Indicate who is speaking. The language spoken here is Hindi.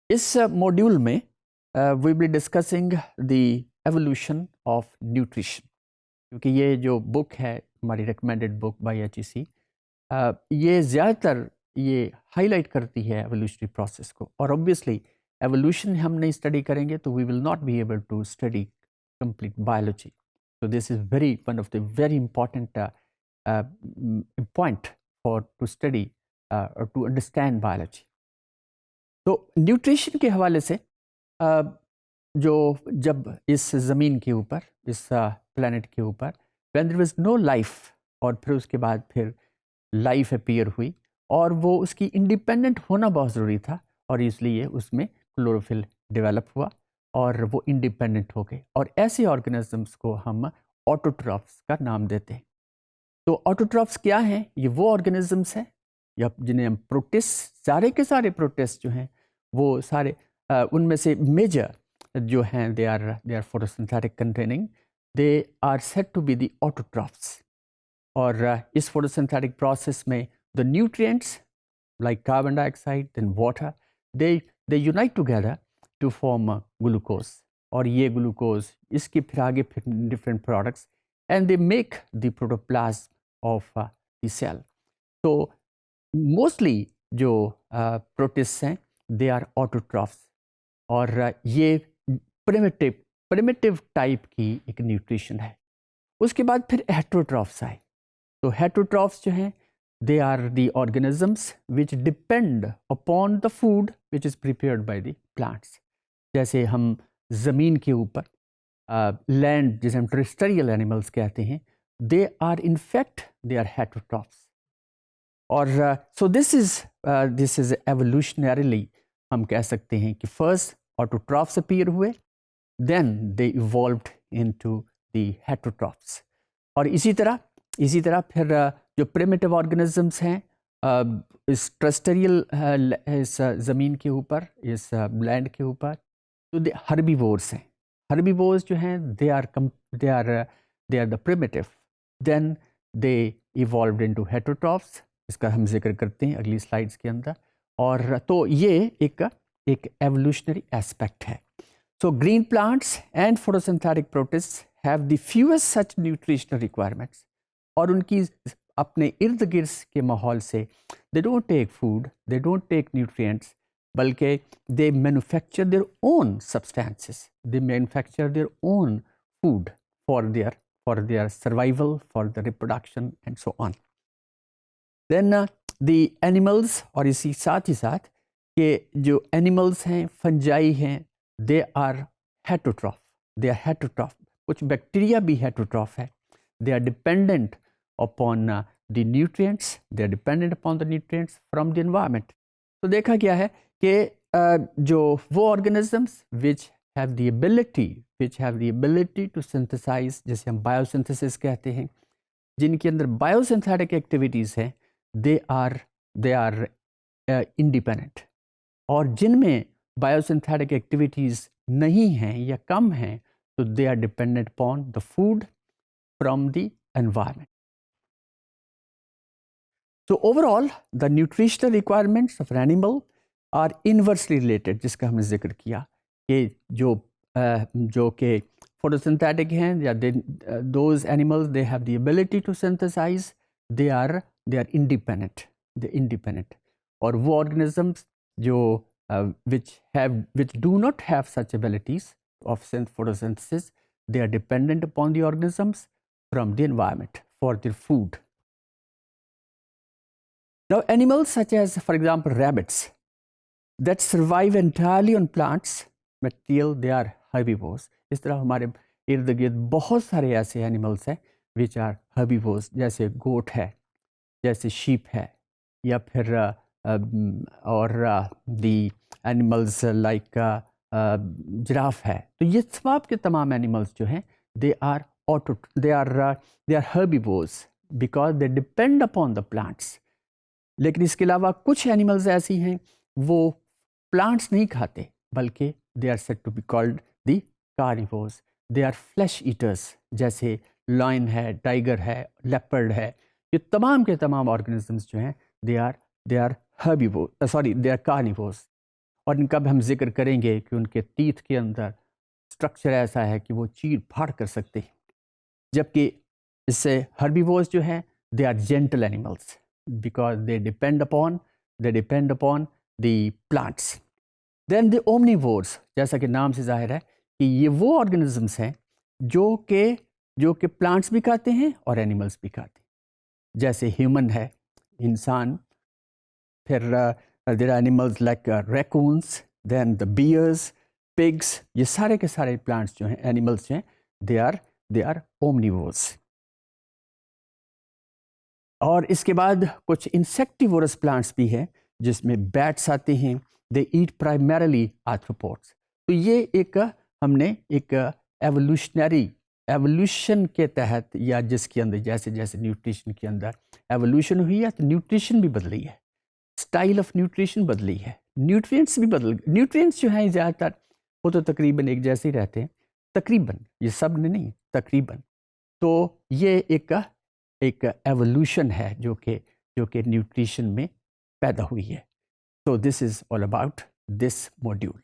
Speaker 1: इस मॉड्यूल में we will discussing the evolution of nutrition, क्योंकि ये जो बुक है हमारी रिकमेंडेड बुक बाय HEC, ये ज़्यादातर ये हाईलाइट करती है एवोल्यूशनरी प्रोसेस को। और ऑब्वियसली एवोल्यूशन हम नहीं स्टडी करेंगे तो we will not be able to study complete biology. So this is one of the very important point for to study or to understand biology. तो न्यूट्रिशन के हवाले से जो जब इस ज़मीन के ऊपर, इस प्लैनेट के ऊपर when there was no life, और फिर उसके बाद फिर लाइफ अपीयर हुई और वो उसकी इंडिपेंडेंट होना बहुत ज़रूरी था, और इसलिए उसमें क्लोरोफिल डेवलप हुआ और वो इंडिपेंडेंट हो गए। और ऐसे ऑर्गेनिजम्स को हम ऑटोट्रॉफ्स का नाम देते हैं। तो ऑटोट्रॉफ्स क्या हैं? ये वो ऑर्गेनिजम्स हैं या जिन्हें हम प्रोटिस्ट, सारे के सारे प्रोटिस्ट जो हैं वो सारे उनमें से मेजर जो हैं they are photosynthetic containing, they are said to be the autotrophs. और इस फोटोसिंथेटिक प्रोसेस में the nutrients like carbon dioxide then water they unite together to form glucose, और ये ग्लूकोज इसके फिर आगे फिर different products and they make the protoplasm of the cell. तो मोस्टली जो प्रोटिस्ट हैं दे आर ऑटोट्रॉफ्स, और ये प्रिमिटिव टाइप की एक न्यूट्रिशन है। उसके बाद फिर हेटेरोट्रॉफ्स आए। तो हेटेरोट्रॉफ्स जो हैं they are the organisms which depend upon the food which is prepared by the plants. जैसे हम ज़मीन के ऊपर लैंड जिसे हम टेरेस्ट्रियल एनिमल्स कहते हैं, they are in fact they are heterotrophs. और सो दिस इज़ एवोल्यूशनरीली हम कह सकते हैं कि फर्स्ट ऑटोट्रॉफ्स अपीयर हुए, then they evolved into the heterotrophs. और इसी तरह फिर जो प्रिमिटिव ऑर्गेनिजम्स हैं इस टेरेस्ट्रियल इस ज़मीन के ऊपर, इस लैंड के ऊपर, तो दे हर्बीवोर्स हैं। हर्बीवोर्स जो हैं they are the primitive, then they evolved into heterotrophs. इसका हम जिक्र करते हैं अगली स्लाइड्स के अंदर। और तो ये एक एवोल्यूशनरी एस्पेक्ट है। So green plants and photosynthetic protist have the fewest such nutritional requirements, और उनकी अपने इर्द गिर्द के माहौल से they don't take food, they don't take nutrients, बल्कि they manufacture their own substances, they manufacture their own food for their survival, for the reproduction and so on. Then the animals, और इसी साथ ही साथ के जो एनिमल्स हैं, फंजाई हैं, दे आर हेटेरोट्रॉफ। कुछ बैक्टीरिया भी हेटेरोट्रॉफ है। They are dependent upon the nutrients. They are dependent upon the nutrients from the environment. तो देखा गया है कि जो वो organisms which have the ability to synthesize, जिसे हम biosynthesis कहते हैं, जिनके अंदर biosynthetic activities हैं, they are independent. और जिनमें biosynthetic activities नहीं हैं या कम हैं, तो they are dependent upon the food from the environment. So overall, the nutritional requirements of an animal are inversely related, जिसका हमने जिक्र किया कि जो कि photosynthetic हैं, या those animals they have the ability to synthesize, they are independent. और वो organisms जो which do not have such abilities of photosynthesis, they are dependent upon the organisms from the environment for their food. Now animals such as, for example, rabbits that survive entirely on plants material, they are herbivores. इस तरह हमारे इर्द गिर्द बहुत सारे ऐसे एनिमल्स हैं which are herbivores, जैसे गोट है, जैसे शीप है, या फिर और the animals like जिराफ है। तो ये तमाम के तमाम एनिमल्स जो हैं they are herbivores because they depend upon the plants. लेकिन इसके अलावा कुछ एनिमल्स ऐसी हैं वो प्लांट्स नहीं खाते, बल्कि they are said to be called the carnivores. They are flesh eaters, जैसे लायन है, टाइगर है, लेपर्ड है। ये तमाम के तमाम ऑर्गेनिजम्स जो हैं they are herbivores, they are carnivores. और इनका भी हम जिक्र करेंगे कि उनके टीथ के अंदर स्ट्रक्चर ऐसा है कि वो चीर फाड़ कर सकते हैं। जबकि इससे हर्बीवोर्स जो हैं they are gentle animals because they depend upon the plants. Then the omnivores, जैसा कि नाम से जाहिर है कि ये वो ऑर्गेनिजम्स हैं जो कि प्लांट्स भी खाते हैं और एनिमल्स भी खाते हैं, जैसे ह्यूमन है, इंसान, फिर there are animals like raccoons, then the bears, pigs, ये सारे के सारे प्लांट्स जो हैं, एनिमल्स जो हैं, दे आर ओमनीवोर्स। और इसके बाद कुछ इंसेक्टिवोरस प्लांट्स भी हैं जिसमें बैट्स आते हैं। दे ईट प्राइमरली आर्थ्रोपोड्स। तो ये एक हमने एक एवोल्यूशन के तहत, या जिसके अंदर जैसे जैसे न्यूट्रिशन के अंदर एवोल्यूशन हुई है तो न्यूट्रिशन भी बदली है, स्टाइल ऑफ न्यूट्रिशन बदली है, न्यूट्रिएंट्स भी बदल। न्यूट्रिएंट्स जो हैं ज़्यादातर वो तो तकरीबन एक जैसे ही रहते हैं, तकरीबन, ये सब नहीं, तकरीबन। तो ये एक एवोल्यूशन है जो कि न्यूट्रिशन में पैदा हुई है। So this is all about this module.